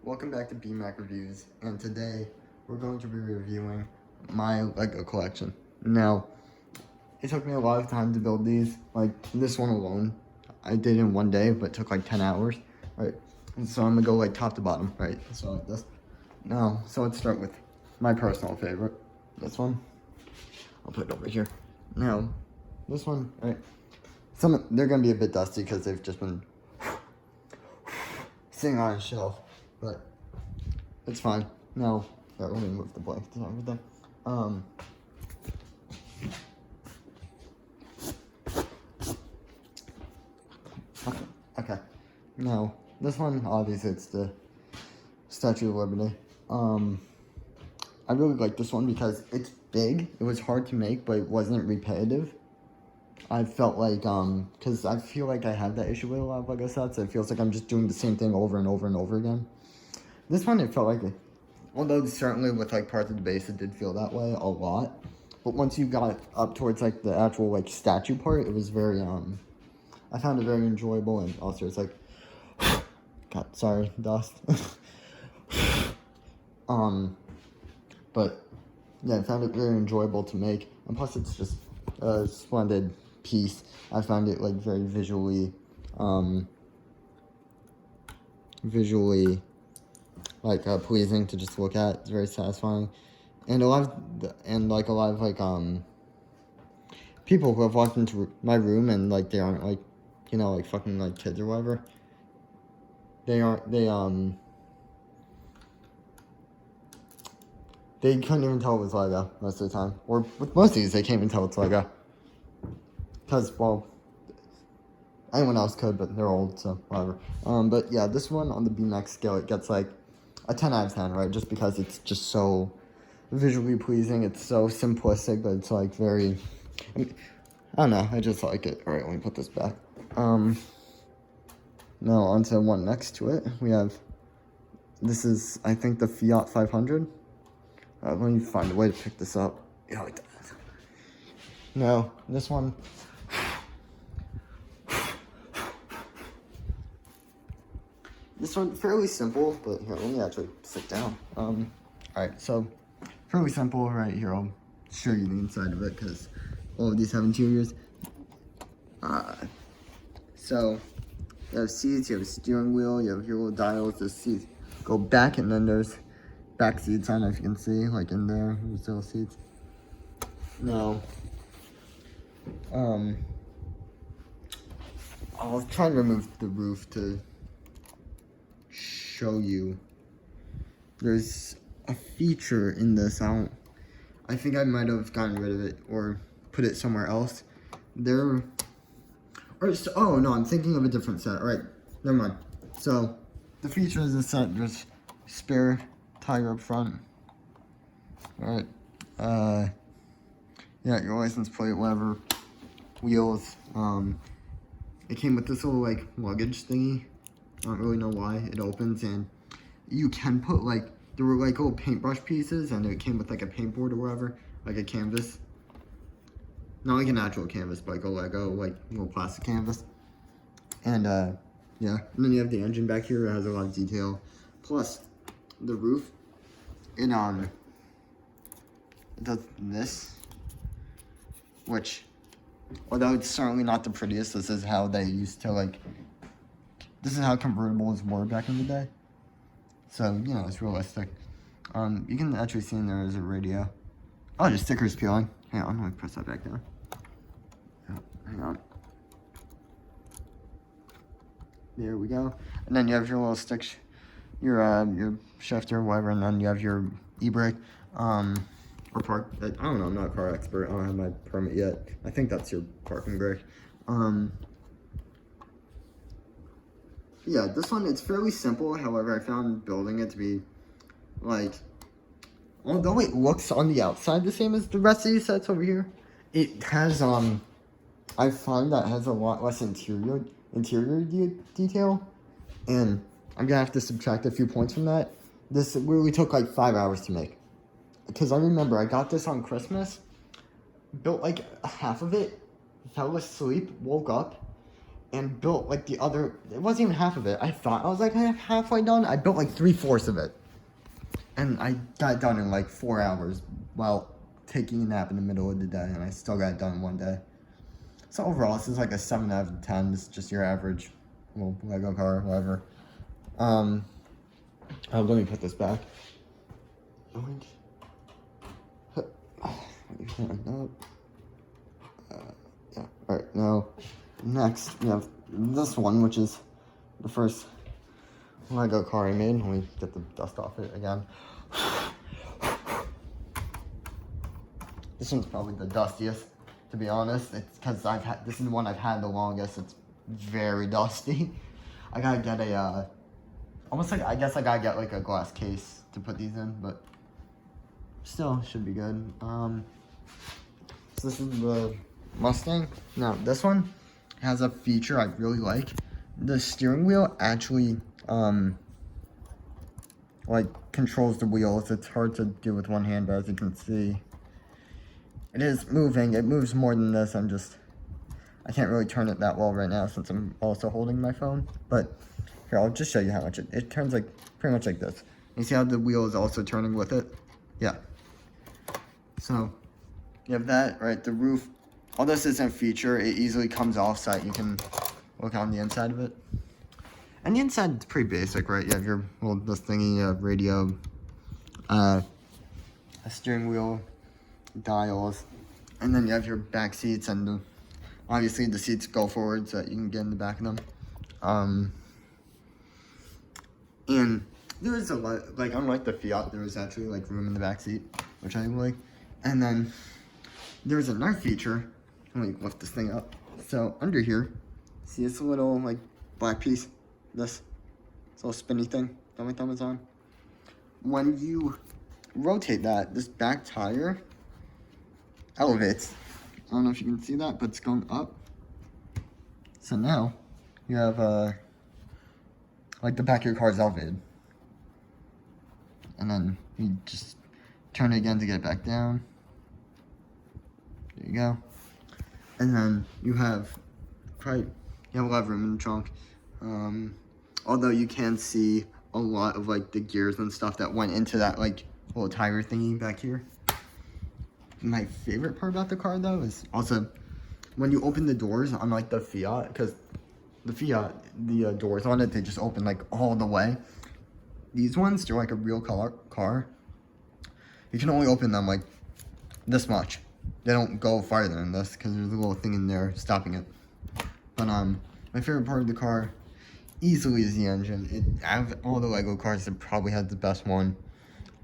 Welcome back to Bmack Reviews, and today we're going to be reviewing my Lego collection. Now, it took me a lot of time to build these. Like, this one alone, I did in one day, but it took like 10 hours, right? And so I'm gonna go like top to bottom, right? So like this. Now, so let's start with my personal favorite. This one. I'll put it over here. Now, this one, right? They're gonna be a bit dusty because they've just been sitting on a shelf, but it's fine. Now, let me move the blanket and everything. Okay. Now, this one, obviously, it's the Statue of Liberty. I really like this one because it's big. It was hard to make, but it wasn't repetitive. I felt like, because I feel like I have that issue with a lot of Lego sets. It feels like I'm just doing the same thing over and over and over again. This one, it felt like it. Although certainly with like parts of the base, it did feel that way a lot. But once you got up towards like the actual like statue part, it was very, I found it very enjoyable. And also it's like, God, sorry, dust. But yeah, I found it very enjoyable to make. And plus it's just a splendid piece. I found it like very visually like pleasing to just look at. It's very satisfying, and a lot of people who have walked into my room and like they aren't like, you know, like fucking like kids or whatever. They couldn't even tell it was Lego most of the time, or with most of these they can't even tell it's Lego. Because, well, anyone else could, but they're old, so whatever. But yeah, this one on the Bmack scale, it gets like a 10 out of 10, right? Just because it's just so visually pleasing. It's so simplistic, but it's like very, I don't know, I just like it. All right, let me put this back. Now onto one next to it. We have, this is, I think, the Fiat 500. Let me find a way to pick this up. Yeah, like that. No, this one. This one, fairly simple, but here, let me actually sit down. Alright, so, fairly simple right here. I'll show you the inside of it, because all of these have interiors. So, you have seats, you have a steering wheel, you have your little dials. The seats go back, and then there's back seats. I don't know if you can see, like in there, there's little seats. Now, I'll try and remove the roof to show you. There's a feature in this. I think I might have gotten rid of it or put it somewhere else. Oh no, I'm thinking of a different set. All right, never mind. So the feature is this set. There's spare tire up front. All right. Yeah, your license plate, whatever. Wheels. It came with this little like luggage thingy. I don't really know why. It opens and you can put like, there were like little paintbrush pieces and it came with like a paintboard or whatever, like a canvas. Not like an actual canvas, but like a Lego, like little plastic canvas. And yeah, and then you have the engine back here. It has a lot of detail. Plus the roof, it does this, which, although it's certainly not the prettiest, this is how they used to like, this is how convertibles were back in the day. So, you know, it's realistic. You can actually see in there is a radio. Oh, the sticker's peeling. Hang on, I'm gonna press that back down. Oh, hang on. There we go. And then you have your little stick, your shifter, whatever, and then you have your e-brake. Or park, I don't know, I'm not a car expert. I don't have my permit yet. I think that's your parking brake. Yeah, this one, it's fairly simple. However, I found building it to be, like, although it looks on the outside the same as the rest of these sets over here, it has, I find that it has a lot less interior detail, and I'm gonna have to subtract a few points from that. This really took like 5 hours to make, because I remember I got this on Christmas, built like half of it, fell asleep, woke up, and built like the other, it wasn't even half of it. I thought I was like halfway done. I built like 3/4 of it. And I got it done in like 4 hours while taking a nap in the middle of the day, and I still got it done in one day. So overall, this is like a 7 out of 10. This is just your average little Lego car, whatever. Let me put this back. Yeah. Alright, now, next, we have this one, which is the first Lego car I made. Let me get the dust off it again. This one's probably the dustiest, to be honest. It's because this is the one I've had the longest. It's very dusty. I gotta get I guess I gotta get like a glass case to put these in, but still should be good. So this is the Mustang. Now this one has a feature I really like. The steering wheel actually like controls the wheels. It's hard to do with one hand, but as you can see, it is moving. It moves more than this. I can't really turn it that well right now since I'm also holding my phone. But here, I'll just show you how much it turns, like pretty much like this. You see how the wheel is also turning with it? Yeah. So you have that, right? The roof. All this isn't a feature. It easily comes off so that you can look on the inside of it. And the inside is pretty basic, right? You have your little this thingy, you have radio, a steering wheel, dials, and then you have your back seats, and obviously the seats go forward so that you can get in the back of them. And there is a lot, like unlike the Fiat, there is actually like room in the back seat, which I like. And then there's another feature. Let me lift this thing up. So under here, see this little like black piece, this little spinny thing that my thumb is on. When you rotate that, this back tire elevates. I don't know if you can see that, but it's going up. So now you have like the back of your car is elevated, and then you just turn it again to get it back down. There you go. And then you have a lot of room in the trunk. Although you can see a lot of like the gears and stuff that went into that like little tire thingy back here. My favorite part about the car though is also when you open the doors, unlike the Fiat, because the Fiat, the doors on it, they just open like all the way. These ones, they're like a real car. You can only open them like this much. They don't go farther than this because there's a little thing in there stopping it. But my favorite part of the car easily is the engine. Out of all the Lego cars, it probably has the best one.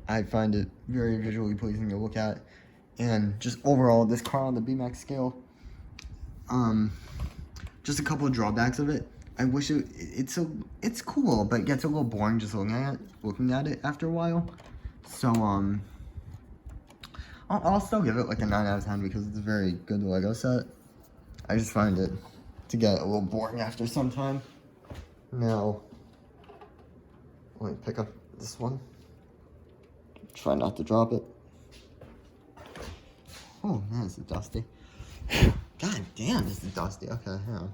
I find it very visually pleasing to look at. And just overall, this car on the Bmack scale, just a couple of drawbacks of it. I wish it's cool, but it gets a little boring just looking at it after a while. So I'll still give it like a 9 out of 10 because it's a very good Lego set. I just find it to get a little boring after some time. Now, let me pick up this one. Try not to drop it. Oh man, this is dusty. God damn, this is dusty. Okay, hang on.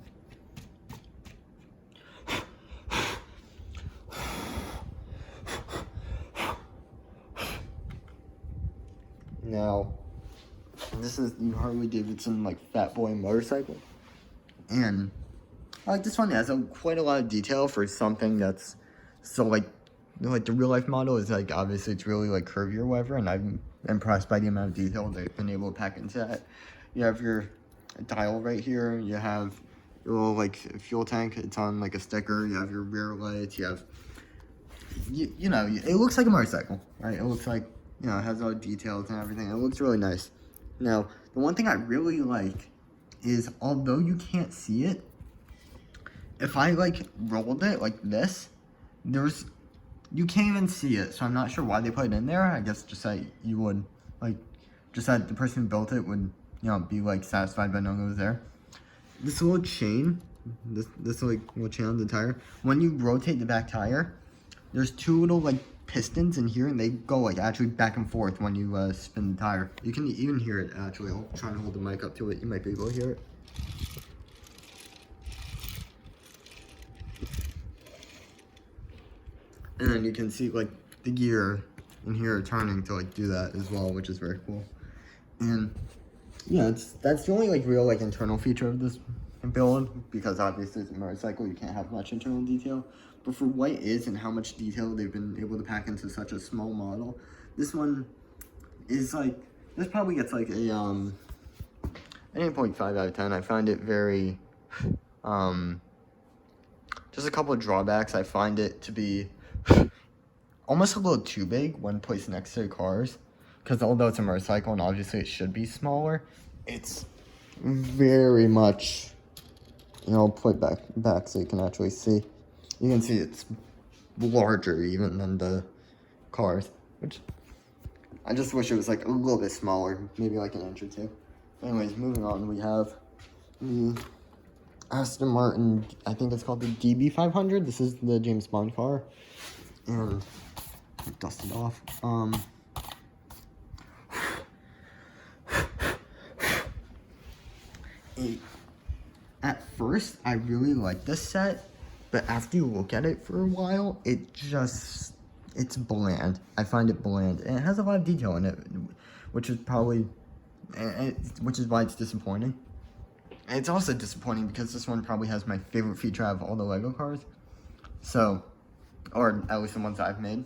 Now, this is the Harley Davidson like Fat Boy motorcycle, and I like this one. It has quite a lot of detail for something that's so like the real life model is like obviously it's really like curvy or whatever, and I'm impressed by the amount of detail they've been able to pack into that. You have your dial right here. You have your little like fuel tank. It's on like a sticker. You have your rear lights. You have you know it looks like a motorcycle, right? It looks like, you know, it has all the details and everything. It looks really nice. Now, the one thing I really like is, although you can't see it, if I like rolled it like this, you can't even see it. So I'm not sure why they put it in there. I guess just that you would like, just that the person who built it would, you know, be like satisfied by knowing it was there. This little chain, this like little chain on the tire, when you rotate the back tire, there's two little like pistons in here, and they go like actually back and forth when you spin the tire. You can even hear it actually. I'll try and hold the mic up to it. You might be able to hear it. And then you can see like the gear in here turning to like do that as well, which is very cool. And yeah, that's the only like real like internal feature of this build, because obviously it's a motorcycle, you can't have much internal detail. But for what it is and how much detail they've been able to pack into such a small model, this one is like, this probably gets like a an 8.5 out of 10. I find it very just a couple of drawbacks. I find it to be almost a little too big when placed next to the cars, because although it's a motorcycle and obviously it should be smaller, it's very much, you know, put back so you can actually see. You can see it's larger even than the cars, which I just wish it was like a little bit smaller, maybe like an inch or two. Anyways, moving on, we have the Aston Martin, I think it's called the DB500. This is the James Bond car, and dust it off. At first, I really like this set, but after you look at it for a while, it's bland. I find it bland, and it has a lot of detail in it, which is probably, which is why it's disappointing. And it's also disappointing because this one probably has my favorite feature out of all the Lego cars. So, or at least the ones that I've made.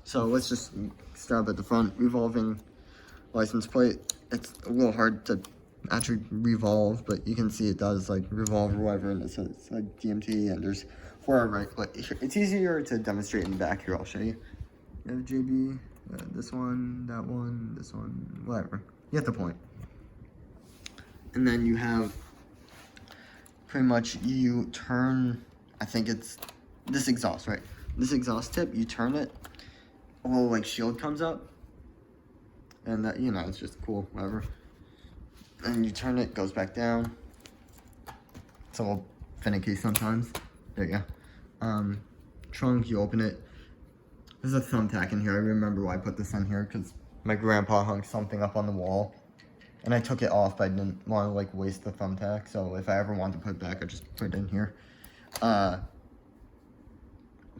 So let's just start at the front. Revolving license plate. It's a little hard to actually revolve, but you can see it does like revolve or whatever, and it's like DMT, and there's 4 right. But it's easier to demonstrate in the back here. I'll show you. You have JB, this one, that one, this one, whatever. You get the point. And then you have pretty much, you turn, I think it's this exhaust, right? This exhaust tip, you turn it, a little like shield comes up, and that, you know, it's just cool, whatever. And you turn it, goes back down. It's a little finicky sometimes. There you go. Trunk, you open it. There's a thumbtack in here. I remember why I put this on here, because my grandpa hung something up on the wall, and I took it off, but I didn't want to like waste the thumbtack. So if I ever want to put it back, I just put it in here. What?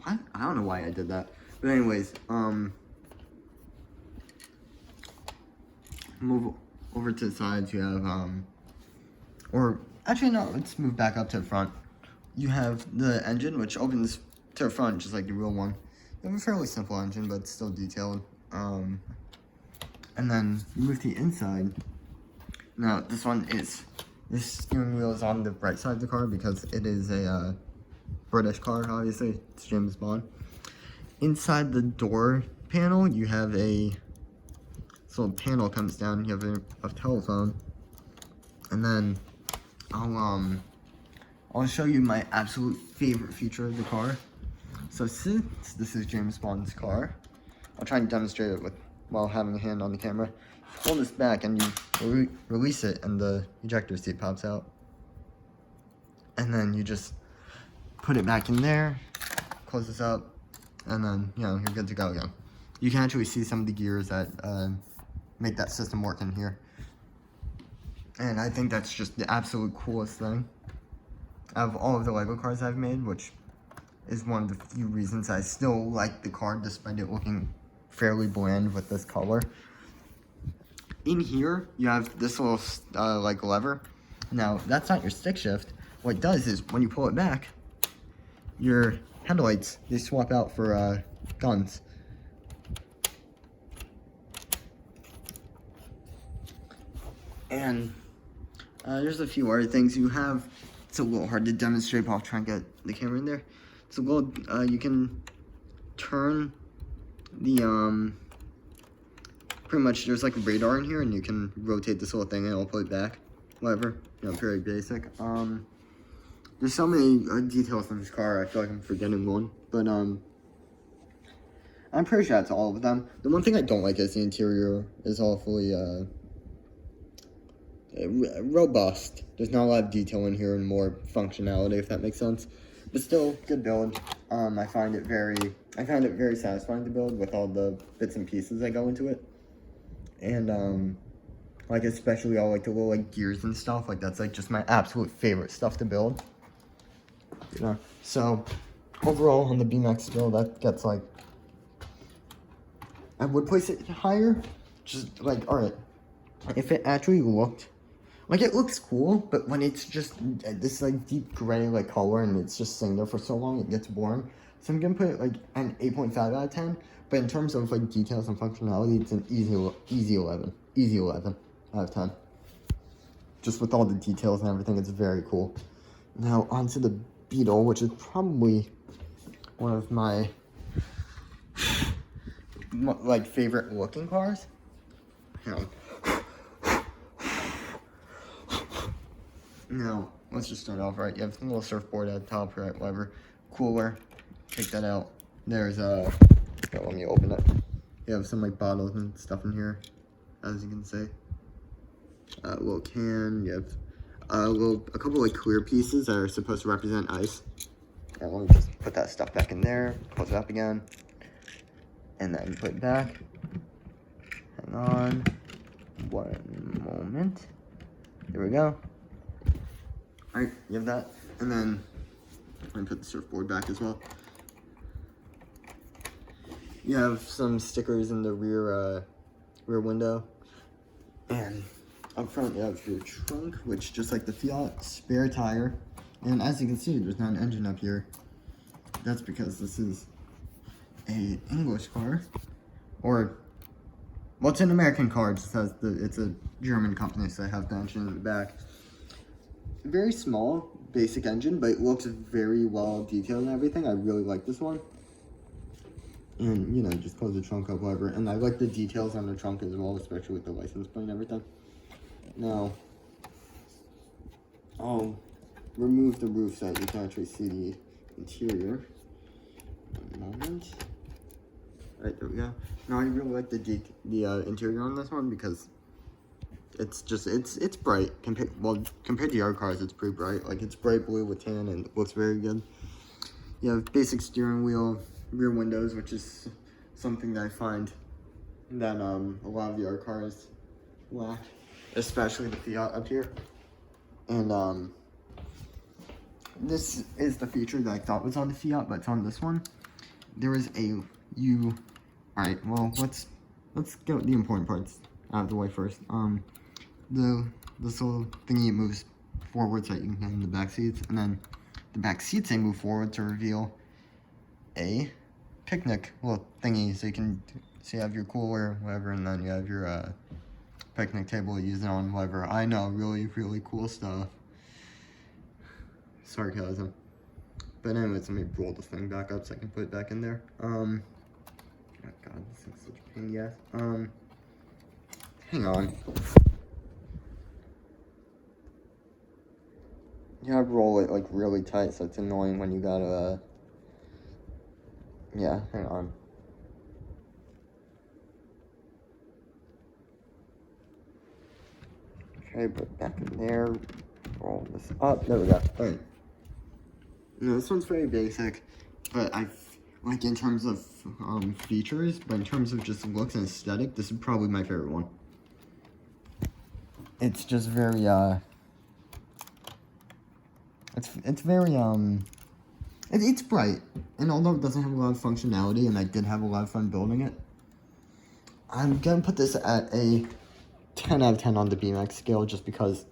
I don't know why I did that. But anyways, move over to the sides. You have or actually no, let's move back up to the front. You have the engine, which opens to the front just like the real one. You have a fairly simple engine, but it's still detailed. And then you move to the inside. Now this steering wheel is on the right side of the car because it is a British car, obviously. It's James Bond. Inside the door panel, you have this little panel comes down. You have a telephone, and then I'll show you my absolute favorite feature of the car. So since this is James Bond's car, I'll try and demonstrate it while having a hand on the camera. You pull this back and you release it, and the ejector seat pops out, and then you just put it back in there, close this up, and then, you know, you're good to go again. You can actually see some of the gears that make that system work in here. And I think that's just the absolute coolest thing out of all of the Lego cars I've made, which is one of the few reasons I still like the car despite it looking fairly bland with this color. In here, you have this little like lever. Now, that's not your stick shift. What it does is when you pull it back, your headlights, they swap out for guns. And there's a few other things you have. It's a little hard to demonstrate, but I'll try and get the camera in there. It's a little, you can turn the, pretty much there's like a radar in here, and you can rotate this little thing and it'll put it back. Whatever, you know, very basic. There's so many details in this car, I feel like I'm forgetting one. But, I'm pretty sure that's all of them. The one thing I don't like is the interior is awfully, robust. There's not a lot of detail in here and more functionality, if that makes sense. But still, good build. I find it very satisfying to build with all the bits and pieces that go into it. And, like, especially all, like, the little, like, gears and stuff. Like, that's, like, just my absolute favorite stuff to build. You know? So, overall on the Bmack scale, that gets like, I would place it higher. Just like, alright, if it actually looked, like it looks cool, but when it's just this like deep gray like color and it's just sitting there for so long, it gets boring. So I'm gonna put it like an 8.5 out of 10. But in terms of like details and functionality, it's an easy 11. Easy 11 out of 10. Just with all the details and everything, it's very cool. Now onto the Beetle, which is probably one of my like favorite looking cars. Hang on. Now, let's just start off right. You have a little surfboard at the top, right? Whatever. Cooler. Take that out. There's here, let me open it. You have some like bottles and stuff in here, as you can see. A little can. You have a couple like clear pieces that are supposed to represent ice. And let me just put that stuff back in there. Close it up again, and then put it back. Hang on. One moment. There we go. Alright, you have that, and then I'm gonna put the surfboard back as well. You have some stickers in the rear window, and up front you have your trunk, which just like the Fiat, spare tire, and as you can see, there's not an engine up here. That's because this is a English car, or well, it's an American car. It just has it's a German company, so I have the engine in the back. Very small, basic engine, but it looks very well detailed and everything. I really like this one. And, you know, just close the trunk up, whatever. And I like the details on the trunk as well, especially with the license plate and everything. Now, I'll remove the roof so that you can actually see the interior. One moment. Alright, there we go. Now, I really like the interior on this one because it's just, it's bright. Compared to the other cars, it's pretty bright. Like, it's bright blue with tan and it looks very good. You have basic steering wheel, rear windows, which is something that I find that a lot of the other cars lack, especially the Fiat up here. And this is the feature that I thought was on the Fiat, but it's on this one. There is a alright, well, let's get the important parts out of the way first. This little thingy, it moves forward so that you can get in the back seats, and then the back seats, they move forward to reveal a picnic little thingy, so you have your cooler, whatever, and then you have your picnic table to use it on, whatever. I know, really, really cool stuff. Sarcasm. But anyways, let me roll this thing back up so I can put it back in there. Oh god, this is such a pain in the ass. Hang on. You gotta roll it like really tight, so it's annoying when you gotta, yeah, hang on. Okay, put it back in there, roll this up, there we go. Alright. You know, this one's very basic, but like in terms of features, but in terms of just looks and aesthetic, this is probably my favorite one. It's just very, it's very, it's bright, and although it doesn't have a lot of functionality, and I did have a lot of fun building it, I'm gonna put this at a 10 out of 10 on the Bmack scale, just because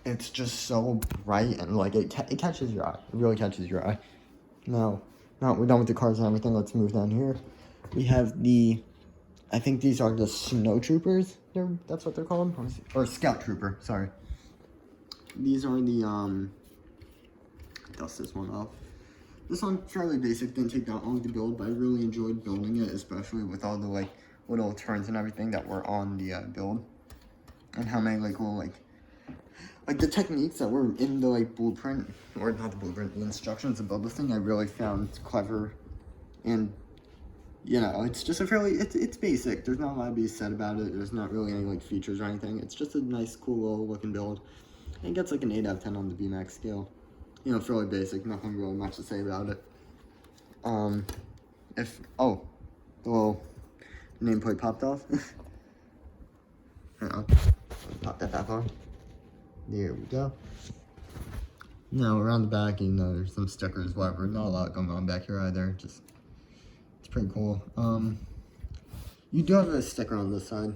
it's just so bright, and like, it catches your eye. It really catches your eye. Now we're done with the cars and everything, let's move down here. We have I think these are the snow troopers, that's what they're called, or scout trooper, sorry. These are the, dust this one off. This one's fairly basic, didn't take that long to build, but I really enjoyed building it, especially with all the like little turns and everything that were on the build, and how many like little like the techniques that were in the like blueprint, or not the blueprint, the instructions to build this thing. I really found clever, and you know, it's just a fairly it's basic. There's not a lot to be said about it. There's not really any like features or anything. It's just a nice, cool little looking build. And it gets like an 8 out of 10 on the Bmack scale. You know, fairly basic, nothing really much to say about it. The little nameplate popped off. Hang on, pop that back on. There we go. Now, around the back, you know, there's some stickers, whatever. Not a lot going on back here either. Just, it's pretty cool. You do have a sticker on this side.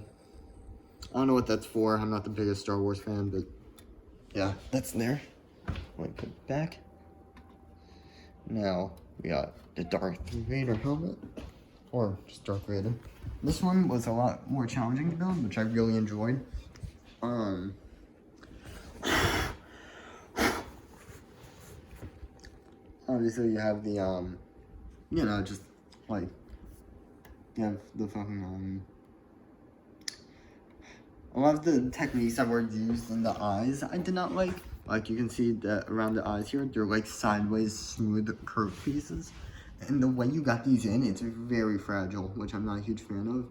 I don't know what that's for. I'm not the biggest Star Wars fan, but yeah, that's there. Let me put it back. Now, we got the Darth Vader helmet. Or just Darth Vader. This one was a lot more challenging to build, which I really enjoyed. Obviously you have the, you know, just, like, you have the fucking, a lot of the techniques that were used in the eyes, I did not like. Like, you can see that around the eyes here, they're, like, sideways, smooth, curved pieces. And the way you got these in, it's very fragile, which I'm not a huge fan of.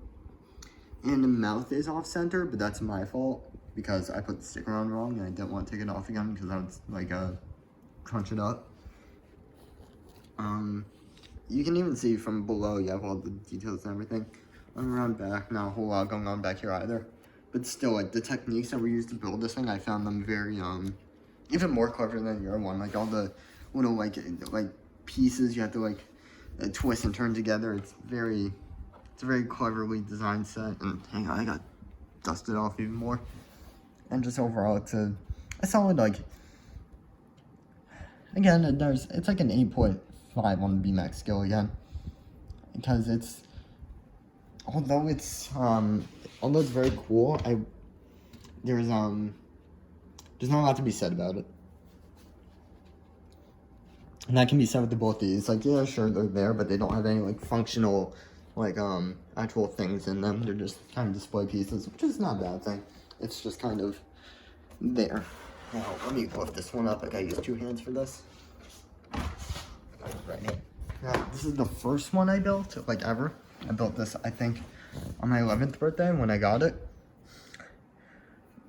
And the mouth is off-center, but that's my fault, because I put the sticker on wrong, and I didn't want to take it off again, because I would, like, crunch it up. You can even see from below, you have all the details and everything. Around back, not a whole lot going on back here either. But still, like, the techniques that were used to build this thing, I found them very, even more clever than your one. Like, all the little, like pieces you have to, like, twist and turn together. It's a very cleverly designed set. And hang on, I got dusted off even more. And just overall, it's a solid, like, again, it's like an 8.5 on the Bmack scale again. Because although it's very cool, there's not a lot to be said about it. And that can be said with both these. Like, yeah, sure, they're there, but they don't have any, like, functional, like, actual things in them. They're just kind of display pieces, which is not a bad thing. It's just kind of there. Now, let me lift this one up. I gotta use 2 hands for this. Right hand. Now, this is the first one I built, like, ever. I built this, I think, on my 11th birthday when I got it.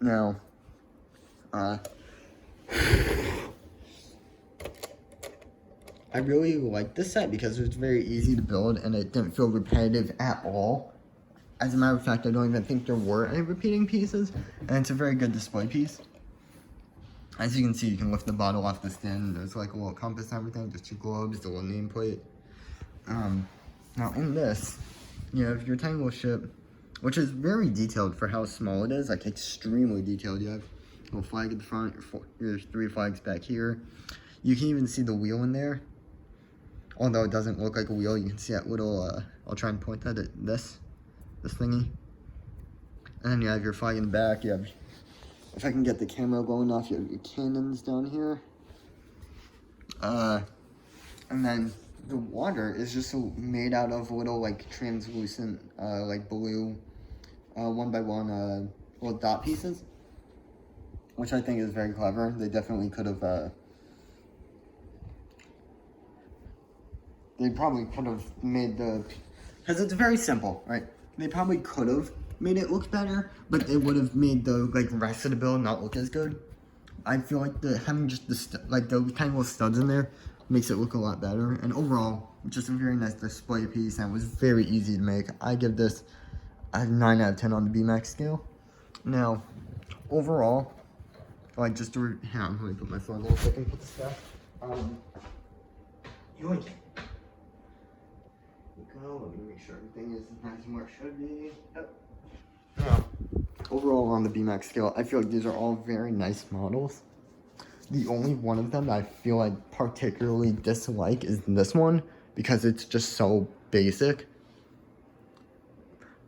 Now, I really liked this set because it was very easy to build and it didn't feel repetitive at all. As a matter of fact, I don't even think there were any repeating pieces, and it's a very good display piece. As you can see, you can lift the bottle off the stand. There's like a little compass and everything, just 2 globes, the little nameplate. Now in this, you have your Tangle ship, which is very detailed for how small it is, like extremely detailed. You have a little flag at the front, your 3 flags back here. You can even see the wheel in there. Although it doesn't look like a wheel, you can see that little, I'll try and point that at this thingy. And then you have your flag in the back. You have, if I can get the camera going off, you have your cannons down here. And then the water is just made out of little, like, translucent, like, blue, 1x1, little dot pieces. Which I think is very clever. They definitely could have, they probably could have made because it's very simple, right? They probably could have made it look better, but it would have made the, like, rest of the build not look as good. I feel like having just those tiny little studs in there makes it look a lot better. And overall, just a very nice display piece, and it was very easy to make. I give this a 9 out of 10 on the Bmack scale. Now, overall, like, just to hang on, let me put my phone a little quick and put this back. Yoink. Let me make sure everything is nice and where it should be. Yep. Now, overall on the Bmack scale, I feel like these are all very nice models. The only one of them that I feel I particularly dislike is this one, because it's just so basic.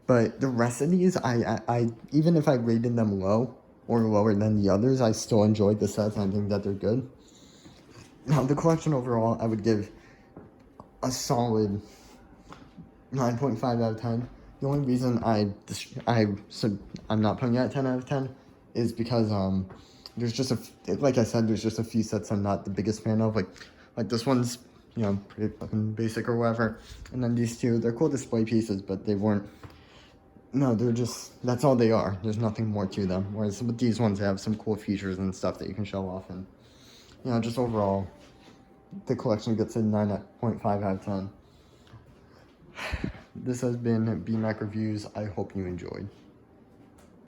But the rest of these, I even if I rated them low or lower than the others, I still enjoyed the sets and I think that they're good. Now, the collection overall, I would give a solid 9.5 out of 10. The only reason I'm not putting it at 10 out of 10 is because there's just like I said, there's just a few sets I'm not the biggest fan of. Like this one's, you know, pretty fucking basic or whatever. And then these two, they're cool display pieces, but they weren't. No, they're just, that's all they are. There's nothing more to them. Whereas with these ones, they have some cool features and stuff that you can show off. And, you know, just overall, the collection gets a 9.5 out of 10. This has been Bmack Reviews. I hope you enjoyed.